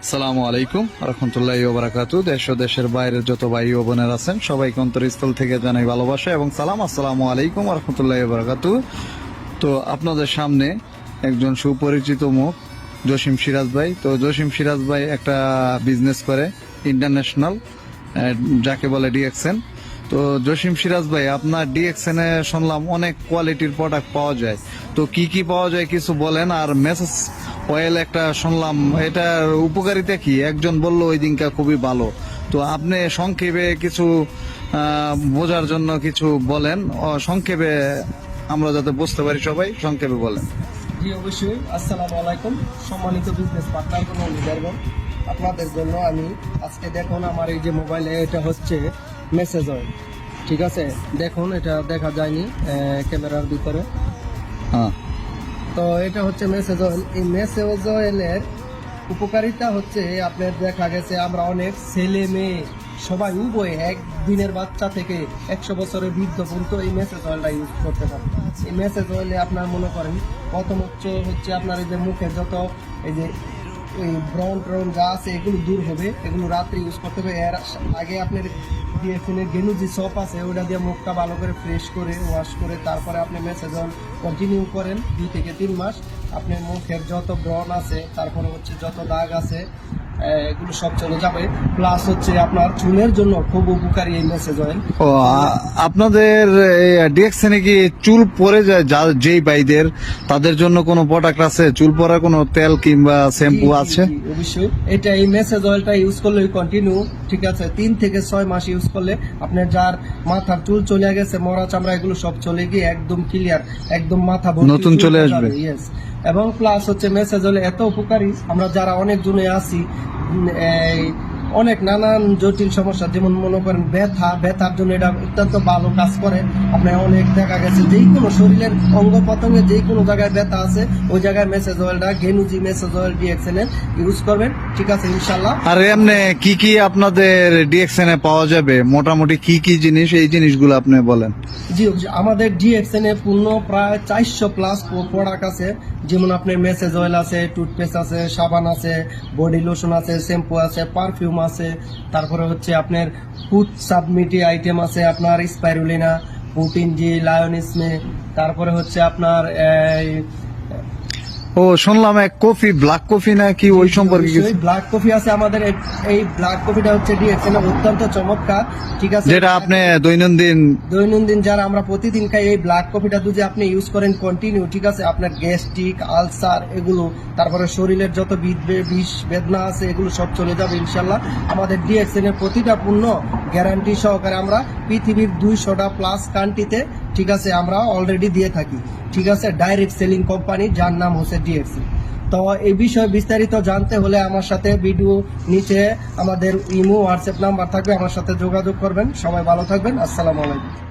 আসসালামু আলাইকুম রহমতুল্লাহি ওয়া বারাকাতুহু। দেশ ও দেশের বাইরের যত ভাই ও বোনের আছেন সবাইকে অন্তরস্থল থেকে জানাই ভালোবাসা এবং সালাম। আসসালামু আলাইকুম রহমতুল্লাহি ওয়া বারাকাতুহু। তো আপনাদের সামনে একজন সুপরিচিত মুখ, জসিম সিরাজ ভাই। তো জসিম সিরাজ ভাই একটা বিজনেস করে ইন্টারন্যাশনাল, যাকে বলে ডিএক্সএন। তো জসিম সিরাজ ভাই, আপনার ডিএক্সএন এ শুনলাম অনেক কোয়ালিটির প্রোডাক্ট পাওয়া যায়। তো কি কি পাওয়া যায় কিছু বলেন। আর মেসেজ অয়েল একটা শুনলাম, এটার উপকারিতা কি? একজন বললো ওই দিনটা খুবই ভালো। তো আপনি সংক্ষেপে কিছু বোঝার জন্য কিছু বলেন, সংক্ষেপে আমরা যাতে বুঝতে পারি সবাই, সংক্ষেপে বলেন। জি অবশ্যই। আসসালামু আলাইকুম সম্মানিত বিজনেস পার্টনার এবং লিডারগণ, আপনাদের জন্য আমি আজকে দেখুন আমার এই যে মোবাইলে এটা হচ্ছে মেসেজ অয়েল। ঠিক আছে, দেখুন এটা দেখা যায়নি ক্যামেরার ভিতরে। হ্যাঁ, তো এটা হচ্ছে মেসেজ অয়েল। এই মেসেজ অয়েলের উপকারিতা হচ্ছে আপনার দেখা গেছে আমরা অনেক ছেলে মেয়ে সবাই উভয় একদিনের বাচ্চা থেকে 100 বছরের বৃদ্ধ পর্যন্ত এই মেসেজ অয়েলটা ইউজ করতে পারে। এই মেসেজ অয়েলে আপনার মনে করেন প্রথম হচ্ছে আপনার এই যে মুখে যত এই যে এই ব্রন ট্রন যা আছে এগুলো দূর হবে, এগুলো রাত্রে ইউজ করতে হবে। এর আগে আপনার ডিএক্সএনের গেনু যে সপ আছে ওটা দিয়ে মুখটা ভালো করে ফ্রেশ করে ওয়াশ করে তারপরে আপনি মেসেজ অয়েল কন্টিনিউ করেন 2 থেকে 3 মাস। আপনার মুখের যত ব্রন আছে, তারপরে হচ্ছে যত দাগ আছে, এগুলো সব চলে যাবে। প্লাস হচ্ছে আপনার চুলের জন্য খুব উপকারী এই মেসেজ অয়েল। ও আপনাদের ডিএক্সএন এ কি চুল পড়ে যায় যেই ভাইদের, তাদের জন্য কোনো প্রোডাক্ট আছে? চুল পড়ার কোনো তেল কিংবা শ্যাম্পু আছে? অবশ্যই। এটা এই মেসেজ অয়েলটা ইউজ করলে কন্টিনিউ, ঠিক আছে, 3 থেকে 6 মাস ইউজ করলে আপনার যার মাথার চুল চলে গেছে, মরা চামড়া, এগুলো সব চলে গিয়ে একদম ক্লিয়ার, একদম মাথা নতুন চলে আসবে। ইয়েস। এবং প্লাস হচ্ছে মেসেজ অয়েল এত উপকারী, আমরা যারা অনেক জনে আছি অনেক নানান জটিল সমস্যা, যেমন মনে করেন ব্যথার জন্য এটা অত্যন্ত ভালো কাজ করে। আপনার অনেক দেখা গেছে যেই কোনো শরীরের অঙ্গ প্রত্যঙ্গে যেই কোনো জায়গায় ব্যথা আছে ওই জায়গায় মেসেজ অয়েলটা গেনুজি মেসেজ অয়েল ডিএক্সএন এর ইউজ করবেন, ঠিক আছে, ইনশাল্লাহ। আর এমনি কি কি আপনাদের ডিএক্সএন এ পাওয়া যাবে, মোটামুটি কি কি জিনিস, এই জিনিসগুলো আপনি বলেন। জি, আমাদের ডিএক্সএন এ পূর্ণ প্রায় 400 প্লাস প্রোডাক্ট আছে। যেমন আপনার মেসেজ অয়েল আছে, টুথপেস্ট আছে, সাবান আছে, বডি লোশন আছে, শ্যাম্পু আছে, পারফিউম আছে, তারপরে হচ্ছে আপনার ফুড সাবমিটি আইটেম আছে, আপনার স্পাইরুলিনা, প্রোটিন জি, লায়নিসমে, তারপরে হচ্ছে আপনার ও শুনলাম এক কফি, ব্ল্যাক কফি না কি, ওই সম্পর্কে কিছু? ব্ল্যাক কফি আছে আমাদের। এই ব্ল্যাক কফিটা হচ্ছে ডিএক্সএন অত্যন্ত চমৎকার, ঠিক আছে, যেটা আপনি দৈনন্দিন যারা আমরা প্রতিদিন খাই। এই ব্ল্যাক কফিটা যদি আপনি ইউজ করেন কন্টিনিউ, ঠিক আছে, আপনার গ্যাস্ট্রিক, আলসার, এগুলো, তারপরে শরীরের যত বিষ বেদনা আছে এগুলো সব চলে যাবে ইনশাল্লাহ। আমাদের ডিএক্সএন এর প্রতিটা পণ্য গ্যারান্টি সহকারে আমরা পৃথিবীর 200টা প্লাস কান্ট্রিতে, ঠিক আছে, আমরা অলরেডি দিয়ে থাকি, ঠিক আছে, ডাইরেক্ট সেলিং কোম্পানি যার নাম হচ্ছে ডিএক্সএন। তো এই বিষয়ে বিস্তারিত জানতে হলে আমার সাথে ভিডিও নিচে আমাদের ইমো হোয়াটসঅ্যাপ নাম্বার থাকবে, আমার সাথে যোগাযোগ করবেন। সবাই ভালো থাকবেন। আসসালামু আলাইকুম।